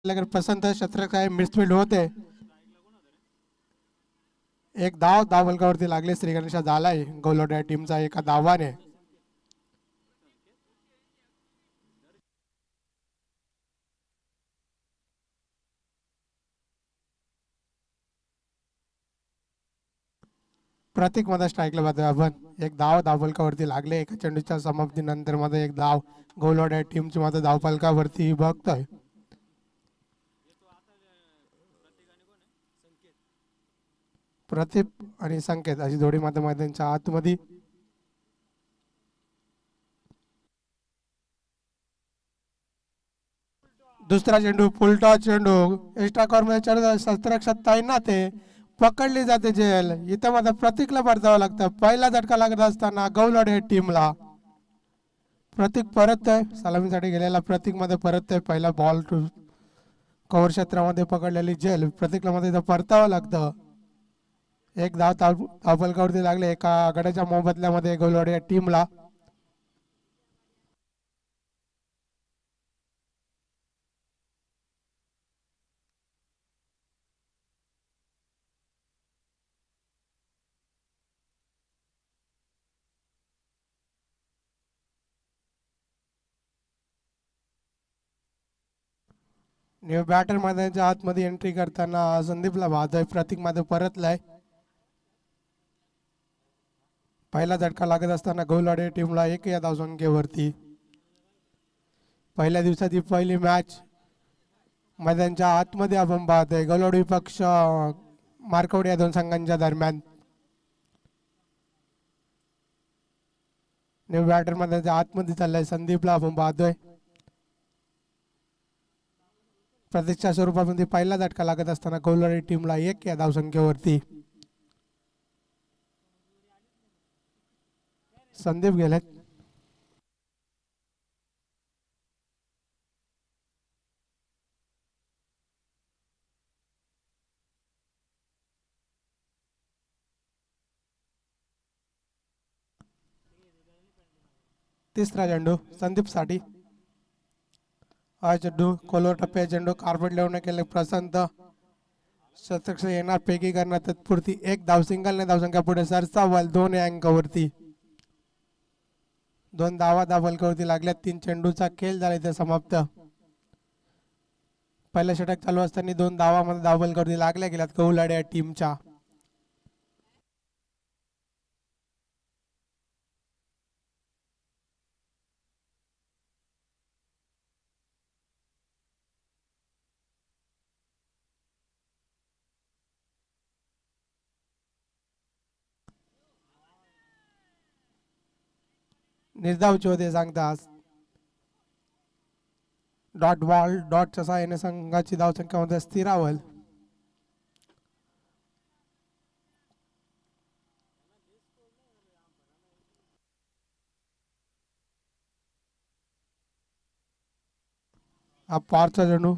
लगेच पसंत शतरक आहे मिडफील्ड होते. एक धाव धावलकावरती लागले. श्री गणेशा झालाय गोलोड्या टीमचा एका धावाने. प्रतीक मध्ये स्ट्राईकला पाहतोय आपण. एक धाव धावफलकावरती लागले एका चेंडूच्या समाप्तीनंतर मध्ये एक धाव गोलोड्या टीमची मध्ये धावफलकावरती बघतोय. प्रतीप आणि संकेत अशी जोडी मात्र मैदानाच्या आतमध्ये. दुसरा चेंडू फुलटॉ चेंडू एक्स्ट्रा कॉर्नरच्या शस्त्रक्षक ना ते पकडली जाते जेल. इथं मात्र प्रतीकला परतावं लागतं. पहिला झटका लागत असताना गौलडे टीमला. प्रतीक परत आहे सलामीसाठी गेलेला. प्रतीक मध्ये परत आहे. पहिला बॉल कव्हर क्षेत्रामध्ये पकडलेली जेल प्रतीकला मध्ये इथं परतावं लागतं. एक धाव धावफलकावरती लागले एका गड्याच्या मोबदल्यामध्ये गौलडे टीमला. न्यू बॅटर मैदानाच्या आतमध्ये एंट्री करताना संदीपला वाहतोय. प्रतीक मध्ये परतलाय. पहिला झटका लागत असताना गौलवाडे टीमला 1 या धावसंख्येवरती. पहिल्या दिवसाची पहिली मॅच मैदानाच्या आतमध्ये आपण पाहतोय. गौलवाडी पक्ष मार्कवडी या दोन संघांच्या दरम्यान. न्यू बॅटर मैदानाच्या आतमध्ये चाललाय. संदीपला आपण पाहतोय. प्रतीक्षा स्वरूपामध्ये पहिला झटका लागत असताना गौलवाडी टीमला 1 या धावसंख्येवरती. संदीप गेलेत. तिसरा चेंडू संदीप साठी. हा चेंडू कोलवर टप्प्या चेंडू कार्पेट लेवून केले प्रसंत शतक येणार पैकी करण्यात तत्पुरती एक धाव सिंगलने धावसंख्या पुढे सरसावल 2 या अंकावरती. 2 धावा धावफलकावरती लागल्या. 3 चेंडूचा खेळ झाला इथे समाप्त. पहिलं षटक चालू असताना 2 धावामध्ये धावफलकावरती लागल्या गेल्यात गौलाडे या टीमच्या. निर्धावचे होते सांगतात. डॉट बॉल डॉटच्या सहाय्याने संघाची धावसंख्यामध्ये स्थिरावल. हा पारचा चेंडू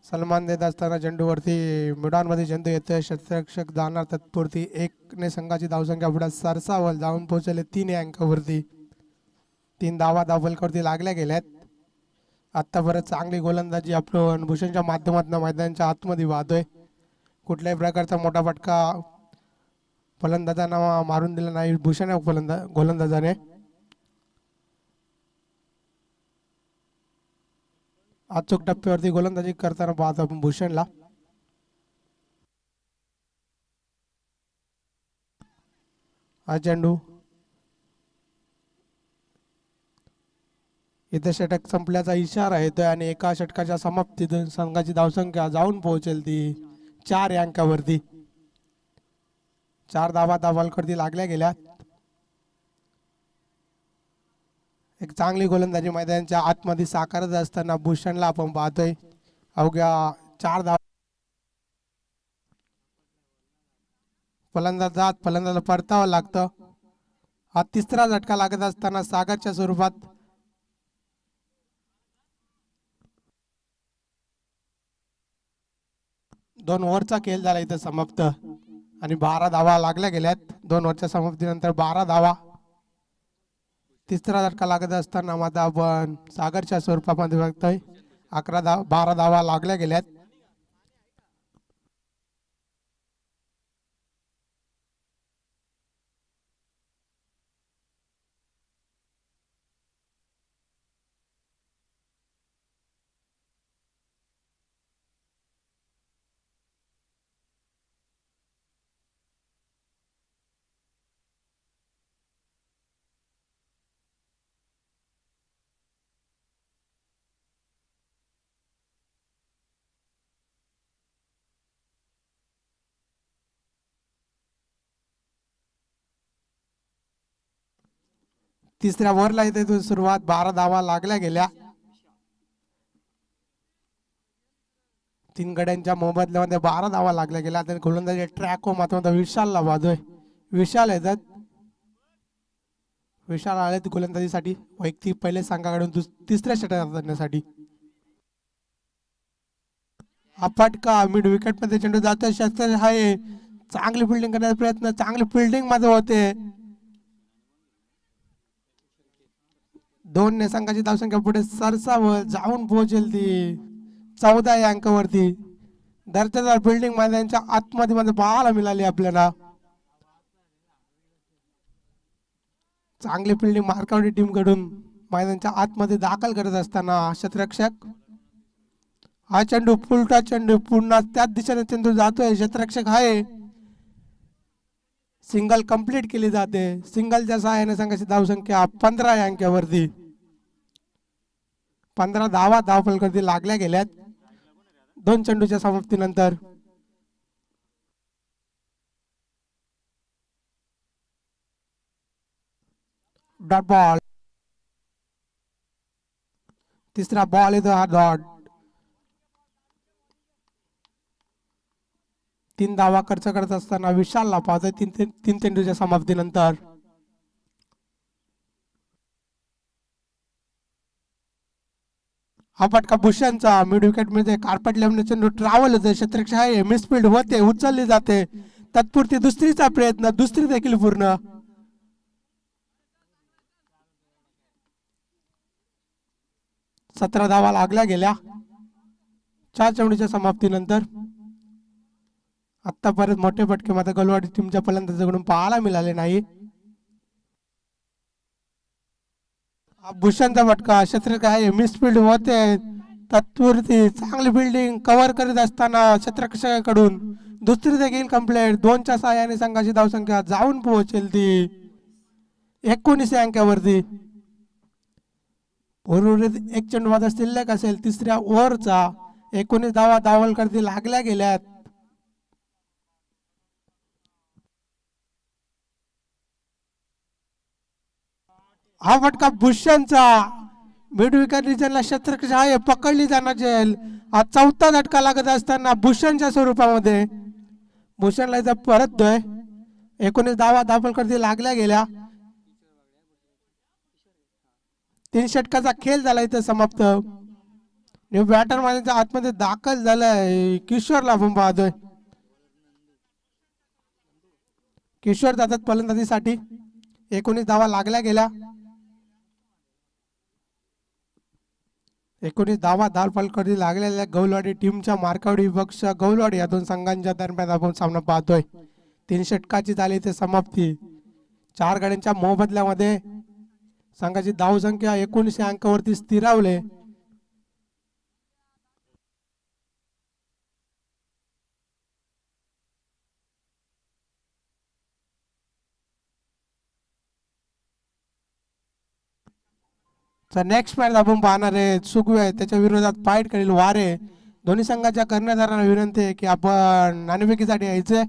सलमान देत असताना चेंडूवरती मिडानमध्ये चेंडू येतोय. क्षेत्ररक्षक जाणार तत्पुरती 1 ने संघाची धावसंख्या पुढे सरसावल जाऊन पोहोचले 3 या अंकावरती. 3 धावा धावफलकावरती लागल्या गेल्यात. आत्तापर्यंत चांगली गोलंदाजी आपण भूषणच्या माध्यमातून मैदानाच्या आतमध्ये वाहतोय. कुठल्याही प्रकारचा मोठा फटका फलंदाजांना मारून दिला नाही भूषण गोलंदाजाने. अचूक टप्प्यावरती गोलंदाजी करताना पाहतो आपण भूषणला. हा चेंडू इथे षटक संपल्याचा इशारा येतोय आणि एका षटकाच्या समाप्तीत संघाची धावसंख्या जाऊन पोहोचेल ती 4 या अंकावरती. 4 धावा धावफलकावरती लागल्या गेल्या. एक चांगली गोलंदाजी मैदानाच्या आतमध्ये साकारत असताना भूषणला आपण पाहतोय. अवघ्या 4 धावा फलंदाजाला परतावं लागतं. हा तिसरा झटका लागत असताना सागरच्या स्वरूपात 2 ओव्हरचा खेळ झाला इथं समाप्त आणि 12 धावा लागल्या गेल्यात. 2 ओव्हरच्या समाप्तीनंतर 12 धावा. तिसरा झटका लागत असताना मात्र आपण सागरच्या स्वरूपामध्ये बघतोय. 12 धावा लागल्या गेल्यात. तिसऱ्या ओव्हरला इथे सुरुवात. 12 धावा लागल्या गेल्या. 3 गड्यांच्या मोबदल्यामध्ये 12 धावा लागल्या गेल्या. आता गोलंदाजी ट्रॅक मात्र विशालला वाजतोय. विशाल येतात. विशाल आले गोलंदाजीसाठी वैयक्तिक पहिले संघाकडून तिसऱ्या षटकात करण्यासाठी. हा फटका मिड विकेट मध्ये चेंडू जातोय. शस्त्र आहे. चांगली फिल्डिंग करण्याचा प्रयत्न. चांगली फिल्डिंग मध्ये होते. 2 ने संघाची धावसंख्या पुढे सरसावत जाऊन पोहोचेल ती 14 या अंकावरती. दर्जेदार फिल्डिंग मैदानाच्या आतमध्ये पाहायला मिळाली आपल्याला. चांगली फिल्डिंग मार्कावडी टीम कडून मैदानाच्या आतमध्ये दाखल करत असताना क्षेत्ररक्षक. हा चेंडू फुलटा चेंडू पुन्हा त्याच दिशेने चेंडू जातोय. क्षेत्ररक्षक आहे. सिंगल कंप्लीट केली जाते. सिंगलच्या सहाय्याने संघाची धावसंख्या 15 या अंकावरती. 15 धावा धावफलकावरती लागल्या गेल्यात 2 चेंडूच्या समाप्तीनंतर. Dot ball. तिसरा बॉल येतो हा डॉट. 3 धावा खर्च करत असताना विशालला पाहतोय 3 चेंडूच्या समाप्तीनंतर. हा फटका भूषणचा. मिड विकेट मध्ये कार्पेट लेवल चेंडू ट्रॅव्हल होते. क्षेत्ररक्षक आहे. मिसफिल्ड होते. उचलली जाते. तत्पुरती दुसरीचा प्रयत्न. दुसरी देखील पूर्ण. सतरा धावा लागल्या गेल्या 4 चेंडूच्या समाप्तीनंतर. आतापर्यंत मोठे फटके मात्र गलवाडी टीमच्या फलंदाजाकडून पाहायला मिळाले नाही. भूषणचा फटका. क्षेत्ररक्षक आहे. मिसफिल्ड होते. तत्पुरती चांगली फिल्डिंग कव्हर करीत असताना क्षेत्ररक्षकाकडून दुसरी देखील कंप्लीट. 2च्या सहाय्याने संघाची धावसंख्या जाऊन पोहोचेल ती 19 या अंकावरती. उर्वरित 1 चेंडू मात्र शिल्लक असेल तिसऱ्या ओव्हरचा. 19 धावा धावफलकावरती लागल्या गेल्यात. हा फटका भूषणचा. मिड विकेट रिजनला क्षेत्ररक्षक आहे. पकडली जाणार जेल. हा 4था झटका लागत असताना भूषणच्या स्वरूपामध्ये. भूषणला इथं परततोय. 19 धावा धावफलकावरती लागल्या गेल्या. 3 षटकाचा खेळ झाला इथं समाप्त. न्यू बॅटर माझ्या आतमध्ये दाखल झालाय. किशोरला आपण पाहतोय. किशोर जातात फलंदाजीसाठी. 19 धावा लागल्या गेल्या. 19 धावा धावफलकावरती लागलेल्या गौलवाडी टीमच्या मार्कावडी विपक्ष गौलवाडी या 2 संघांच्या दरम्यान आपण सामना पाहतोय. 3 षटकाची झाली ते समाप्ती. 4 गड्यांच्या मोबदल्यामध्ये संघाची धावसंख्या 19 अंकावरती स्थिरावले. नेक्स्ट मॅच आपण पाहणार आहे सुगवे त्याच्या विरोधात फाईट करेल वारे. दोन्ही संघाच्या कर्णधारांना विनंती आहे की आपण नाणेफेकीसाठी यायचे.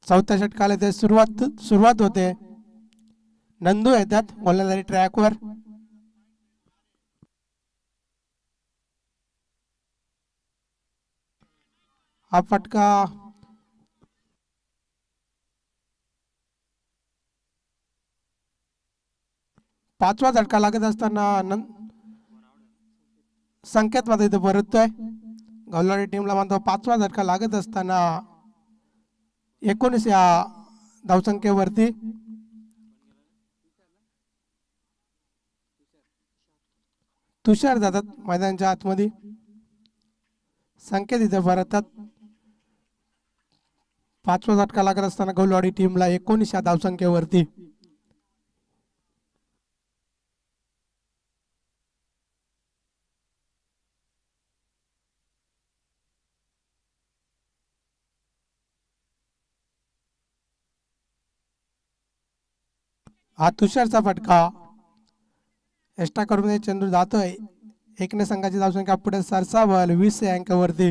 चौथ्या षटकाला ते सुरुवात होते. नंदू येतात गोलंदाजी ट्रॅकवर. हा फटका पाचवा झटका लागत असताना संकेत मध्ये इथे परततोय. गौलवाडी टीमला मात्र 5वा झटका लागत असताना 19 या धावसंख्येवरती तुषार जातात मैदानाच्या आतमध्ये, संकेत इथे परततात. 5वा झटका लागत असताना गौलवाडी टीमला 19 धावसंख्येवरती. हा तुषारचा फटका एक्स्ट्रा करून चेंडू जातोय. एकने संघाची धावसंख्या पुढे सरसावल 20 या अंकावरती.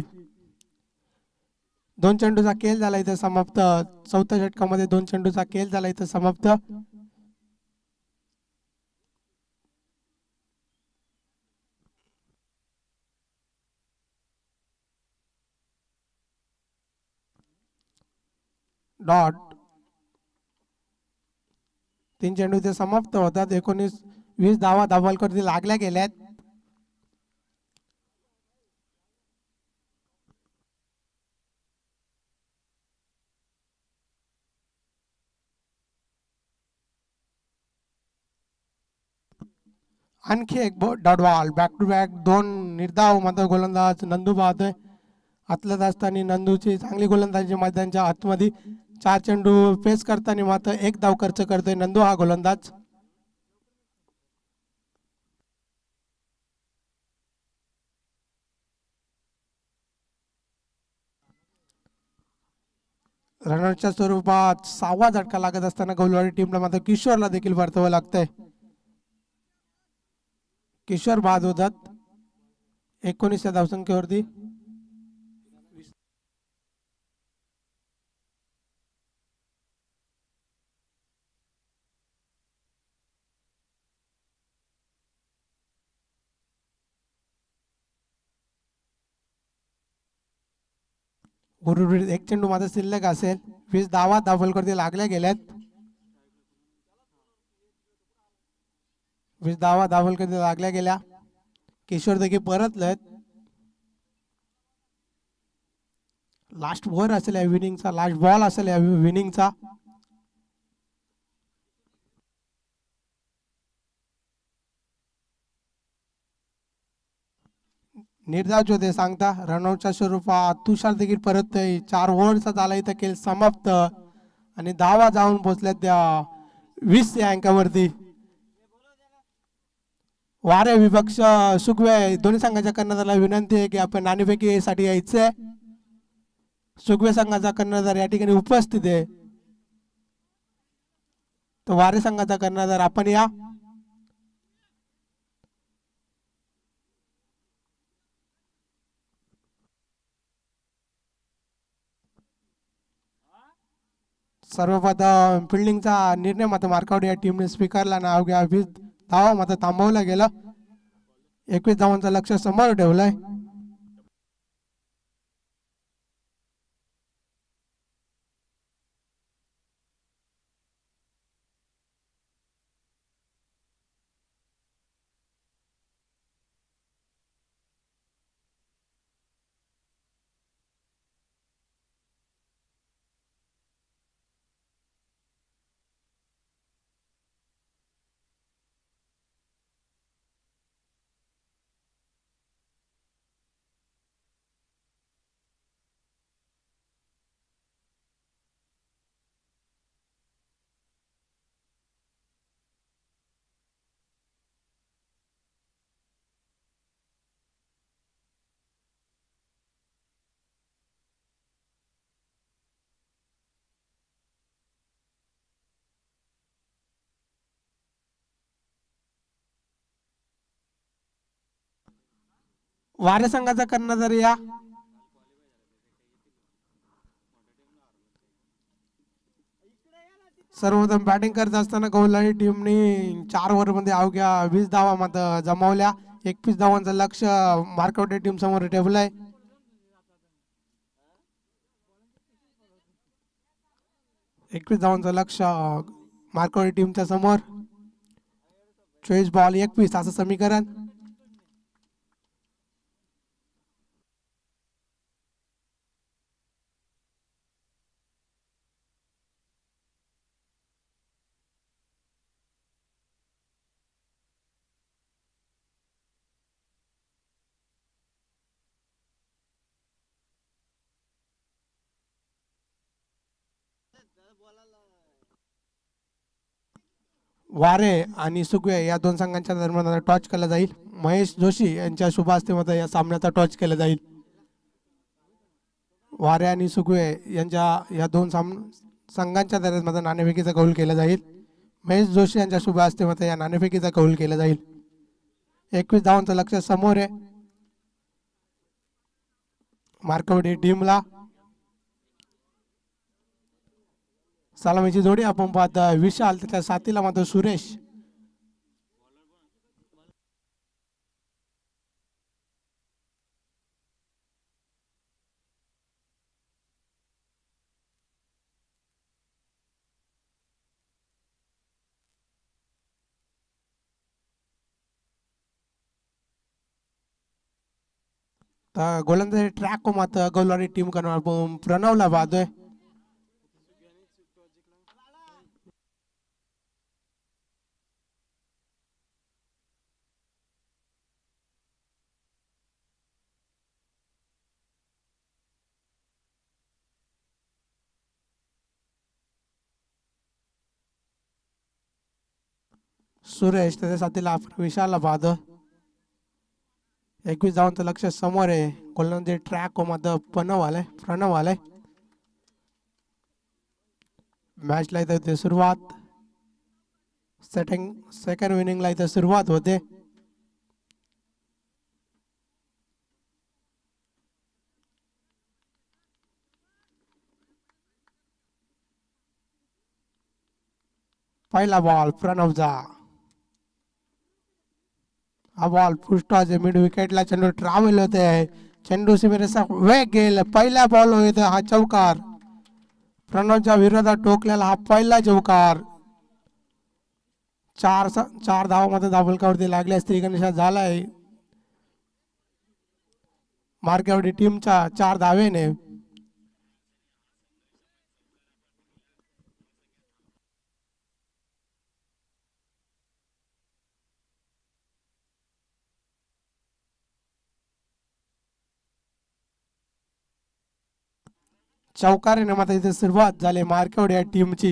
2 चेंडूचा खेळ झाला इथं समाप्त. 4थ्या षटकामध्ये 2 चेंडूचा खेळ झाला इथं समाप्त. डॉट. 3 चेंडू इथे समाप्त होतात. 19-20 धावा धावलकरती लागल्या गेल्यात. आणखी एक dot ball. Back to back 2 निर्धाव मात्र गोलंदाज नंदू पाहतोय. आतल्यात असताना नंदूची चांगली गोलंदाजी मैदानाच्या आतमध्ये. 4 चेंडू फेस करताना मात्र 1 धाव खर्च करतोय नंदू हा गोलंदाज. रनआउटच्या स्वरूपात 6वा झटका लागत असताना गौलवाडी टीमला मात्र किशोरला देखील परतावं लागतंय. किशोर बाद होतात 19 धावसंख्येवरती. गुरुविरुद्ध 1 चेंडू मात्र शिल्लक असेल. 20 धावा धावलकरती लागल्या गेल्यात. 20 धावा धावलकरती लागल्या गेल्या. किशोर देखील परतलेत. लास्ट ओव्हर असेल या विनिंगचा, लास्ट बॉल असेल या विनिंगचा. निर्धाव होते सांगता. रनआउटच्या स्वरूपात तुषार देखील परत 4 ओव्हरचा झाला इथं खेळ समाप्त आणि धावा जाऊन पोहोचल्यात त्या 20 या अंकावरती. वारे विपक्ष सुगवे दोन्ही संघाच्या कर्णधाराला विनंती आहे की आपण नाणेफेकीसाठी यायचंय. सुगवे संघाचा कर्णधार या ठिकाणी उपस्थित आहे. तो वारे संघाचा कर्णधार आपण या. सर्वप्रथम फिल्डिंगचा निर्णय मात्र मार्कावडी या टीमने स्वीकारला. नाव घ्या. 20 धावा मात्र थांबवलं गेलं. 21 धावांचं लक्ष समोर ठेवलंय. वारे संघाचा कर्णधार या. सर्वप्रथम बॅटिंग करत असताना गौलवाडी टीमने 4 ओव्हरमध्ये अवघ्या 20 धावा मात्र जमवल्या. 21 धावांचं लक्ष मार्कावडी टीम समोर ठेवलंय. 21 धावांचं लक्ष मार्कावडी टीमच्या समोर. 24 बॉल 21 असं समीकरण. वारे आणि सुगवे या दोन संघांच्या दरम्यान टॉच केला जाईल. महेश जोशी यांच्या शुभ हस्ते या सामन्याचा टॉच केला जाईल. वारे आणि सुगवे यांच्या या दोन संघांच्या दरम्यान नाणेफेकीचा कौल केला जाईल. महेश जोशी यांच्या शुभ हस्ते या नाणेफेकीचा कौल केला जाईल. 21 धावांचं लक्ष समोर आहे मार्कवडी टीमला. सलामीची जोडी आपण पाहता विशाल त्याच्या साथीला मात्र सुरेश. गोलंदाजी ट्रॅक मात्र गोलवाडी टीम करणार प्रणवला पाहतोय. सुरेश त्याच्या साथीला विशालला पाहतो. 21 धावांचं लक्ष समोर आहे. गोलंदाजी ट्रॅक मध्ये प्रणव आलाय. मॅचला इथे सुरुवात. सेकंड इनिंगला इथे सुरुवात होते. पहिला बॉल प्रणवचा. हा बॉल पृष्ठाचे मिड विकेटला चेंडू ट्रॅव्हल होते. चेंडू सीमेरेषा वेग गेला. पहिला बॉल होते हा चौकार. प्रणवच्या विरोधात टोकलेला हा पहिला चौकार. चार धावामध्ये धावलकावरती लागले. स्त्रीगणेशा झालाय मार्केवडी टीमच्या 4 धावेने. चौकारीने मात्र इथे सुरुवात झाली मार्केवडी या टीमची.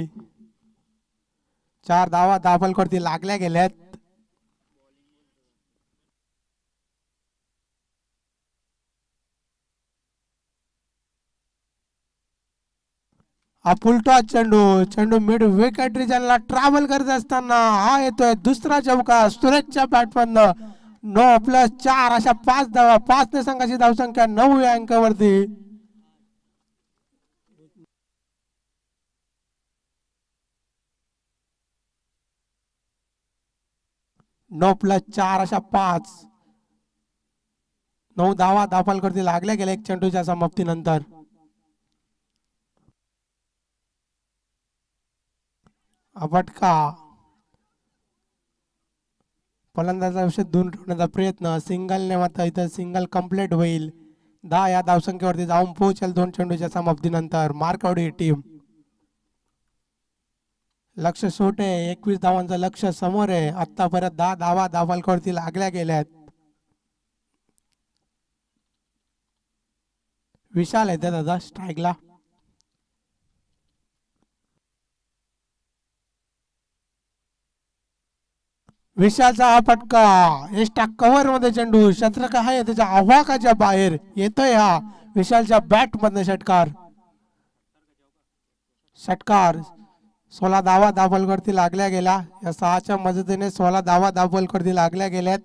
4 धावा दाभलकरती लागल्या गेल्यात. हा फुलटॉस चेंडू मिड विकेट रिजनला ट्रॅव्हल करत असताना हा येतोय दुसरा चौकार सुरेशच्या बॅटमधनं. 9+4 अशा 5 धावा. 5 ने संघाची धावसंख्या 9 या अंकावरती. 9+4 अशा 5. 9 धावा दाभलकरती लागल्या गेल्या एक चेंडूच्या समाप्तीनंतर. फटका. फलंदाजा विषय दूर ठेवण्याचा प्रयत्न. सिंगलने मात्र इथं सिंगल कंप्लीट होईल. 10 या धावसंख्येवरती जाऊन पोहोचेल 2 चेंडूच्या समाप्तीनंतर मार्कवडी टीम. लक्ष छोटे. 21 धावांचं लक्ष समोर आहे. आतापर्यंत 10 धावा दाभलकरती लागल्या गेल्यात. विशाल येते दादा स्ट्राईकला. विशालचा हा फटका एस्टा कव्हर मध्ये चेंडू शत्रक आहे त्याच्या आव्हाकाच्या बाहेर येतोय. हा विशालच्या बॅट मध्ये षटकार. 16 धावा दाभलकरती लागल्या गेल्या. या 6च्या मदतीने 16 धावा दाभलकरती लागल्या गेल्यात.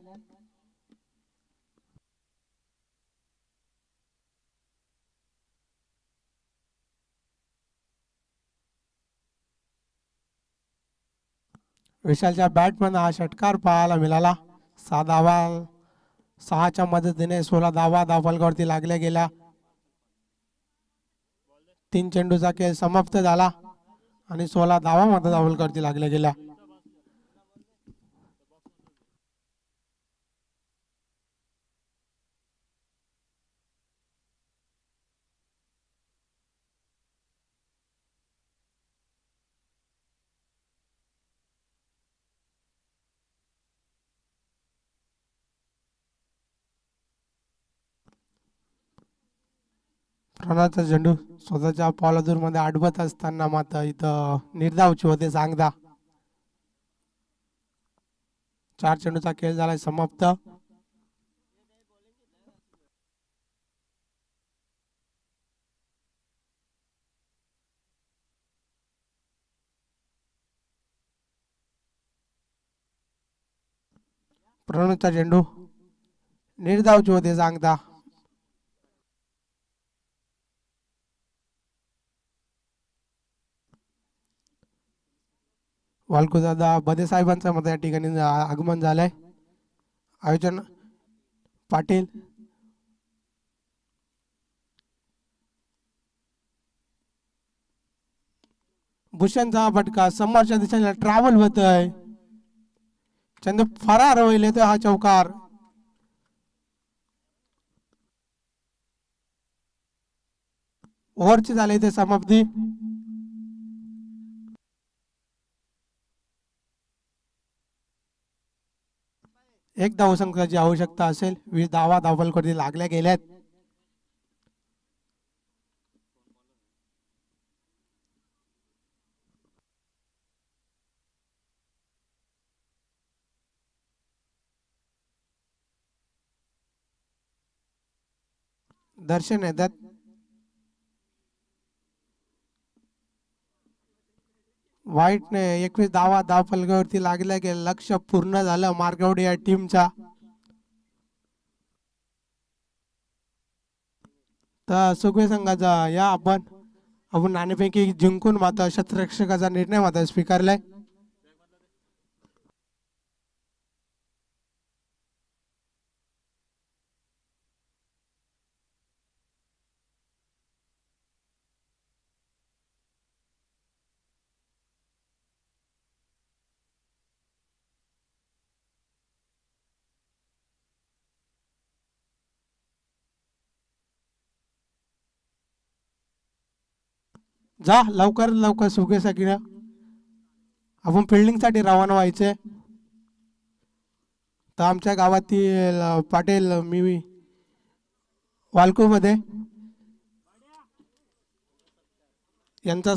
विशालच्या बॅटमधून हा षटकार पाहायला मिळाला. 6च्या मदतीने 16 धावा दाभलकरती लागल्या गेल्या. 3 चेंडूचा खेळ समाप्त झाला आणि 16 धावा मात्र दाभलकरती लागल्या गेल्या. प्रणवचा चेंडू स्वतःच्या पॉलादूर मध्ये अडवत असताना मात्र इथं निर्धावची होते सांगदा. 4 चेंडूचा खेळ झालाय समाप्त. प्रणोदचा चेंडू निर्धावचे होते सांगता. वालकुदादा बदे साहेबांचं मत या ठिकाणी आगमन झालंय. आयोजन पाटील. भूषणचा फटका समोरच्या दिशेने ट्रॅव्हल होतोय. चंदू फरार होईल येतोय हा चौकार. ओव्हरची झाली इथे समाप्ती. एक धावसंख्याची आवश्यकता असेल. 20 धावा धावफलकावरती लागल्या गेल्यात. दर्शन येतात. वाईटने 21 धावा धावफलकावरती लागल्या गेल्या. लक्ष पूर्ण झालं मार्गवडी या टीमचा. तर सुखवे संघाचा या आपण नाणेफेकी जिंकून मात्र शतरक्षकाचा निर्णय मात्र स्वीकारलाय. जा लवकर लवकर सुखे सगळ्या आपण फिल्डिंग साठी रवाना व्हायचे. तर आमच्या गावातील पाटील मी वालकू मध्ये यांचा